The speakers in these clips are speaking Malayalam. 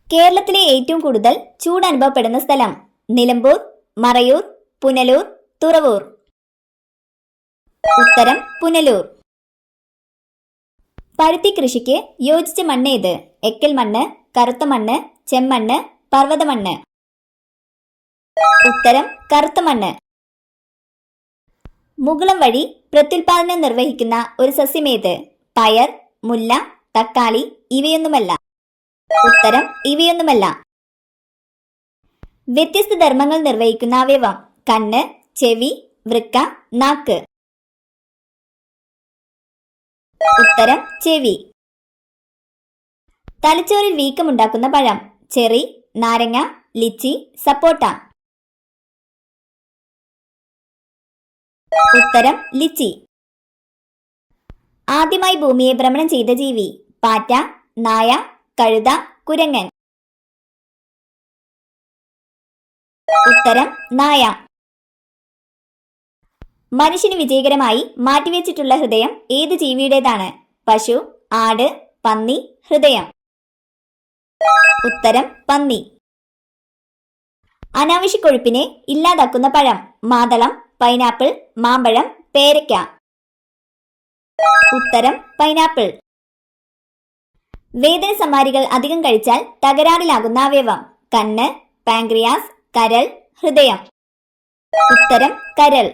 കേരളത്തിലെ ഏറ്റവും കൂടുതൽ ചൂട് അനുഭവപ്പെടുന്ന സ്ഥലം? നിലമ്പൂർ, മറയൂർ, പുനലൂർ, തുറവൂർ. ഉത്തരം പുനലൂർ. പരുത്തി കൃഷിക്ക് യോജിച്ച മണ്ണ് ഏത്? എക്കൽ മണ്ണ്, കറുത്ത മണ്ണ്, ചെമ്മണ്ണ്, പർവ്വതമണ്ണ്. ഉത്തരം കറുത്ത മണ്ണ്. മുകുളം വഴി പ്രത്യുൽപാദനം നിർവഹിക്കുന്ന ഒരു സസ്യമേത്? പയർ, മുല്ല, തക്കാളി, ഇവയൊന്നുമല്ല. ഉത്തരം ഇവയൊന്നുമല്ല. വ്യത്യസ്ത ധർമ്മങ്ങൾ നിർവഹിക്കുന്ന അവയവം? കണ്ണ്, ചെവി, വൃക്ക, നാക്ക്. ഉത്തരം ചെവി. തലച്ചോറിൽ വീക്കമുണ്ടാക്കുന്ന പഴം? ചെറി, നാരങ്ങ, ലിച്ചി, സപ്പോട്ട. ഉത്തരം ലിച്ചി. ആദ്യമായി ഭൂമിയെ ഭ്രമണം ചെയ്ത ജീവി? പാറ്റ, നായ, കഴുത, കുരങ്ങൻ. ഉത്തരം നായ. മനുഷ്യന് വിജയകരമായി മാറ്റിവെച്ചിട്ടുള്ള ഹൃദയം ഏത് ജീവിയുടേതാണ്? പശു, ആട്, പന്നി, ഹൃദയം. ഉത്തരം പന്നി. അനാവശ്യ കൊഴുപ്പിനെ ഇല്ലാതാക്കുന്ന പഴം? മാതളം, പൈനാപ്പിൾ, മാമ്പഴം, പേരയ്ക്ക. ഉത്തരം പൈനാപ്പിൾ. വേദന സംഹാരികൾ അധികം കഴിച്ചാൽ തകരാറിലാകുന്ന അവയവം? കണ്ണ്, പാൻക്രിയാസ്, കരൾ, ഹൃദയം. ഉത്തരം കരൾ.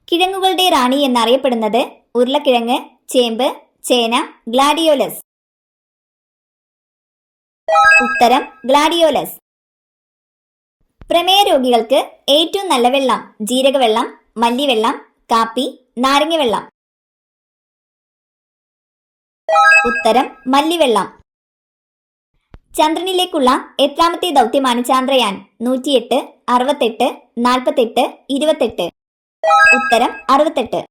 കിഴങ്ങുകളുടെ റാണി എന്നറിയപ്പെടുന്നത്? ഉരുളക്കിഴങ്ങ്, ചേമ്പ്, ചേന, ഗ്ലാഡിയോലസ്. ഉത്തരം ഗ്ലാഡിയോലസ്. പ്രമേയ രോഗികൾക്ക് ഏറ്റവും നല്ല വെള്ളം? ജീരകവെള്ളം, മല്ലിവെള്ളം, കാപ്പി, നാരങ്ങവെള്ളം. ഉത്തരം മല്ലിവെള്ളം. ചന്ദ്രനിലേക്കുള്ള എത്രാമത്തെ ദൗത്യമാണ് ചാന്ദ്രയാൻ? 108, 68, 48, 28. ഉത്തരം 68.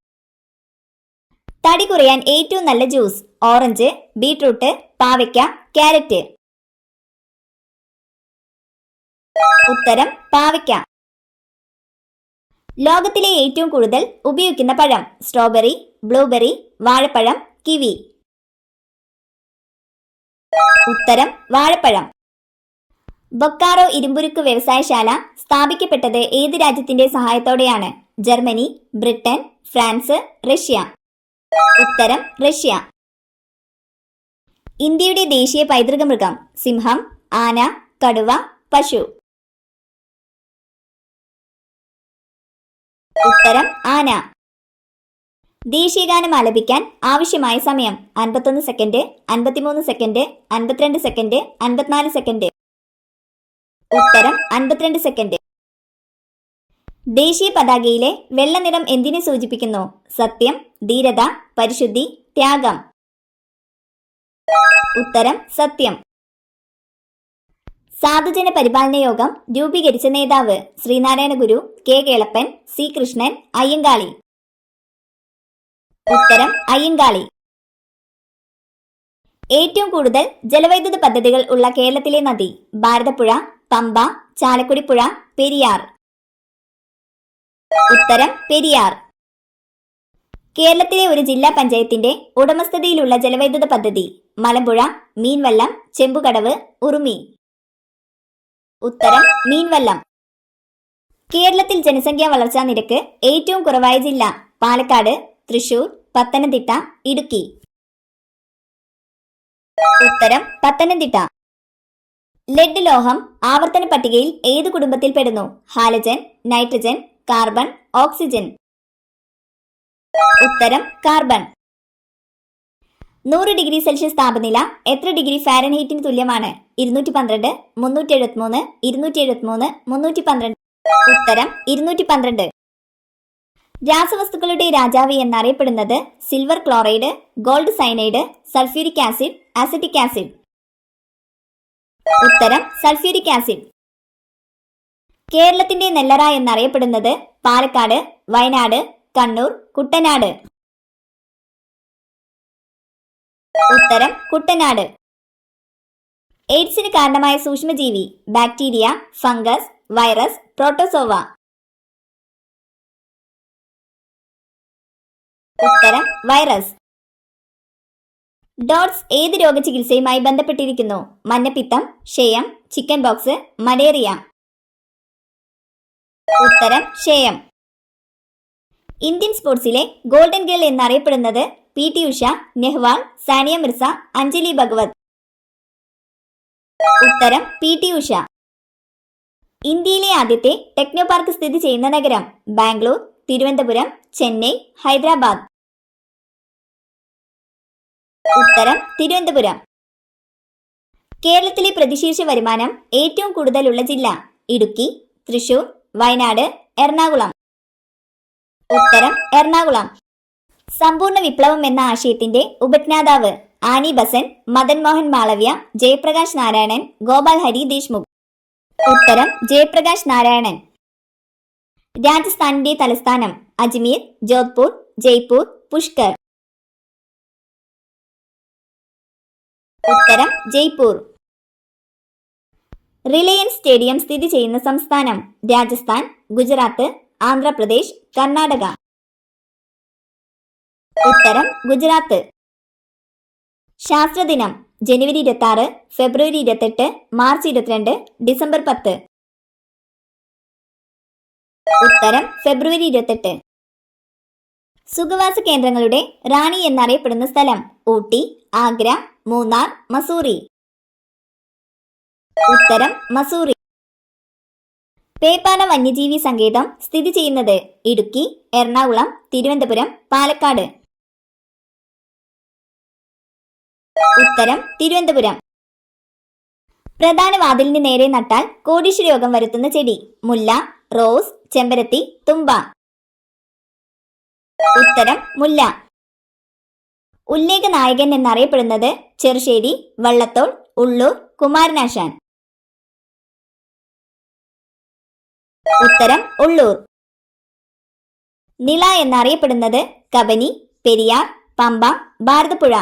തടി കുറയാൻ ഏറ്റവും നല്ല ജ്യൂസ്? ഓറഞ്ച്, ബീട്രൂട്ട്, പാവയ്ക്ക, ക്യാരറ്റ്. ഉത്തരം പാവയ്ക്ക. ലോകത്തിലെ ഏറ്റവും കൂടുതൽ ഉപയോഗിക്കുന്ന പഴം? സ്ട്രോബെറി, ബ്ലൂബെറി, വാഴപ്പഴം, കിവി. ഉത്തരം വാഴപ്പഴം. ബൊക്കാറോ ഇരുമ്പുരുക്ക് വ്യവസായശാല സ്ഥാപിക്കപ്പെട്ടത് ഏത് രാജ്യത്തിന്റെ സഹായത്തോടെയാണ്? Germany, Britain, France, Russia. ഉത്തരം റഷ്യ. ഇന്ത്യയുടെ ദേശീയ പൈതൃക മൃഗം? സിംഹം, ആന, കടുവ, പശു. ഉത്തരം ആന. ദേശീയഗാനം ആലപിക്കാൻ ആവശ്യമായ സമയം? 51 സെക്കൻഡ്, 53 സെക്കൻഡ്, 52 സെക്കൻഡ്, 54 സെക്കൻഡ്. ഉത്തരം 52 സെക്കൻഡ്. ദേശീയ പതാകയിലെ വെള്ള നിറം എന്തിനെ സൂചിപ്പിക്കുന്നു? സത്യം, ധീരത, പരിശുദ്ധി, ത്യാഗം. ഉത്തരം സത്യം. സാധുജന പരിപാലന യോഗം രൂപീകരിച്ച നേതാവ്? ശ്രീനാരായണ ഗുരു, കെ കേളപ്പൻ, സി കൃഷ്ണൻ, അയ്യങ്കാളി. ഉത്തരം അയ്യങ്കാളി. ഏറ്റവും കൂടുതൽ ജലവൈദ്യുത പദ്ധതികൾ ഉള്ള കേരളത്തിലെ നദി? ഭാരതപ്പുഴ, പമ്പ, ചാലക്കുടി പുഴ, പെരിയാർ. ഉത്തരം പെരിയാർ. കേരളത്തിലെ ഒരു ജില്ലാ പഞ്ചായത്തിന്റെ ഉടമസ്ഥതയിലുള്ള ജലവൈദ്യുത പദ്ധതി? മലമ്പുഴ, മീൻവല്ലം, ചെമ്പുകടവ്, ഉറുമി. ഉത്തരം മീൻവല്ലം. കേരളത്തിൽ ജനസംഖ്യാ വളർച്ചാ നിരക്ക് ഏറ്റവും കുറവായ ജില്ല? പാലക്കാട്, തൃശൂർ, പത്തനംതിട്ട, ഇടുക്കി. ഉത്തരം പത്തനംതിട്ട. ലെഡ് ലോഹം ആവർത്തന പട്ടികയിൽ ഏത് കുടുംബത്തിൽ പെടുന്നു? Halogen, nitrogen, carbon, oxygen. ഉത്തരം കാർബൺ. 100 ഡിഗ്രി സെൽഷ്യസ് താപനില എത്ര ഡിഗ്രി ഫാരൻഹീറ്റിന് തുല്യമാണ്? 212, 373, 273, 312. ഉത്തരം 212. രാസവസ്തുക്കളുടെ രാജാവ് എന്നറിയപ്പെടുന്നത്? Silver chloride, gold cyanide, sulphuric acid, acetic acid. ഉത്തരം സൾഫ്യൂരിക് ആസിഡ്. കേരളത്തിന്റെ നെല്ലറ എന്നറിയപ്പെടുന്നത്? പാലക്കാട്, വയനാട്, കണ്ണൂർ, കുട്ടനാട്. ഉത്തരം കുട്ടനാട്. എയ്ഡ്സിന് കാരണമായ സൂക്ഷ്മജീവി? Bacteria, fungus, virus, protozoa. ഉത്തരം വൈറസ്. ഡോട്ട്സ് ഏത് രോഗചികിത്സയുമായി ബന്ധപ്പെട്ടിരിക്കുന്നു? മഞ്ഞപ്പിത്തം, ക്ഷയം, ചിക്കൻ ബോക്സ്, മലേറിയ. ഉത്തരം ക്ഷയം. ഇന്ത്യൻ സ്പോർട്സിലെ ഗോൾഡൻ ഗേൾ എന്നറിയപ്പെടുന്നത് പി.ടി. ഉഷ, നെഹ്വാൾ, സാനിയ മിർസ, അഞ്ജലി ഭഗവത്. ഉത്തരം പി.ടി. ഉഷ. ഇന്ത്യയിലെ ആദ്യത്തെ ടെക്നോ പാർക്ക് സ്ഥിതി ചെയ്യുന്ന നഗരം? ബാംഗ്ലൂർ, തിരുവനന്തപുരം, ചെന്നൈ, ഹൈദരാബാദ്. ഉത്തരം തിരുവനന്തപുരം. കേരളത്തിലെ പ്രതിശീർഷ വരുമാനം ഏറ്റവും കൂടുതലുള്ള ജില്ല? ഇടുക്കി, തൃശൂർ, വയനാട്, എറണാകുളം. ഉത്തരം എറണാകുളം. സമ്പൂർണ്ണ വിപ്ലവം എന്ന ആശയത്തിന്റെ ഉപജ്ഞാതാവ്? Annie Besant, Madan Mohan Malaviya, Jayaprakash Narayanan, Gopal Hari Deshmukh. ഉത്തരം ജയപ്രകാശ് നാരായണൻ. രാജസ്ഥാനിന്റെ തലസ്ഥാനം? അജ്മീർ, ജോധ്പൂർ, ജയ്പൂർ, പുഷ്കർ. ഉത്തരം ജയ്പൂർ. റിലയൻസ് സ്റ്റേഡിയം സ്ഥിതി ചെയ്യുന്ന സംസ്ഥാനം? രാജസ്ഥാൻ, ഗുജറാത്ത്, ആന്ധ്രാപ്രദേശ്, കർണാടക. ഉത്തരം ഗുജറാത്ത്. ശാസ്ത്രദിനം? ജനുവരി 26, ഫെബ്രുവരി 28, മാർച്ച് 22, ഡിസംബർ 10. ഉത്തരം ഫെബ്രുവരി 28. സുഖവാസ കേന്ദ്രങ്ങളുടെ റാണി എന്നറിയപ്പെടുന്ന സ്ഥലം? ഊട്ടി, ആഗ്ര, മൂന്നാർ, മസൂറി. ഉത്തരം മസൂറി. പേപ്പാന വന്യജീവി സങ്കേതം സ്ഥിതി ചെയ്യുന്നത്? ഇടുക്കി, എറണാകുളം, തിരുവനന്തപുരം, പാലക്കാട്. ഉത്തരം തിരുവനന്തപുരം. പ്രധാന വാതിലിന് നേരെ നട്ടാൽ കോടീശ്വര യോഗം വരുത്തുന്ന ചെടി? മുല്ല, റോസ്, ചെമ്പരത്തി, തുമ്പ. ഉത്തരം മുല്ല. ഉല്ലേഖ നായകൻ എന്നറിയപ്പെടുന്നത്? ചെറുശ്ശേരി, വള്ളത്തോൾ, ഉള്ളൂർ, കുമാരനാശാൻ. ഉത്തരം ഉള്ളൂർ. നിള എന്നറിയപ്പെടുന്നത്? കബനി, പെരിയാർ, പമ്പ, ഭാരതപ്പുഴ.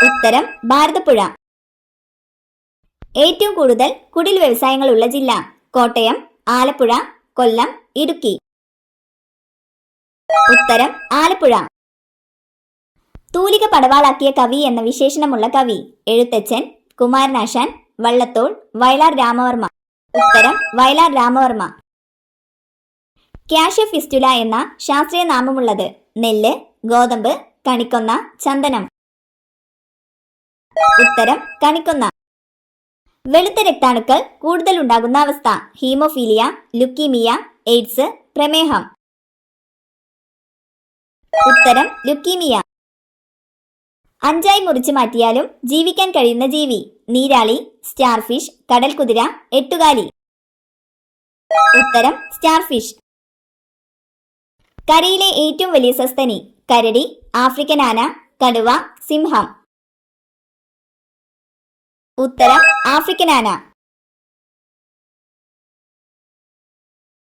ഉത്തരം ഭാരതപ്പുഴ. ഏറ്റവും കൂടുതൽ കുടിൽ വ്യവസായങ്ങളുള്ള ജില്ല? കോട്ടയം, ആലപ്പുഴ, കൊല്ലം, ഇടുക്കി. ഉത്തരം ആലപ്പുഴ. തൂലിക പടവാളാക്കിയ കവി എന്ന വിശേഷണമുള്ള കവി? എഴുത്തച്ഛൻ, കുമാരനാശാൻ, വള്ളത്തോൾ, വയലാർ രാമവർമ്മ. ഉത്തരം വയലാർ രാമവർമ്മ. ക്യാഷ് ഫിസ്റ്റുല എന്ന ശാസ്ത്രീയ നാമമുള്ളത്? നെല്ല്, ഗോതമ്പ്, കണിക്കൊന്ന, ചന്ദനം. ഉത്തരം കണിക്കൊന്ന. വെളുത്ത രക്താണുക്കൾ കൂടുതൽ ഉണ്ടാകുന്ന അവസ്ഥ? ഹീമോഫീലിയ, ലുക്കീമിയ, എയ്ഡ്സ്, പ്രമേഹം. ഉത്തരം ലുക്കീമിയ. അഞ്ചായി മുറിച്ചു മാറ്റിയാലും ജീവിക്കാൻ കഴിയുന്ന ജീവി? നീരാളി, സ്റ്റാർഫിഷ്, കടൽക്കുതിര, എട്ടുകാലി. ഉത്തരം സ്റ്റാർഫിഷ്. കരയിലെ ഏറ്റവും വലിയ സസ്തനി? കരടി, ആഫ്രിക്കൻ ആന, കടുവ, സിംഹം. ഉത്തരം ആഫ്രിക്കൻ ആന.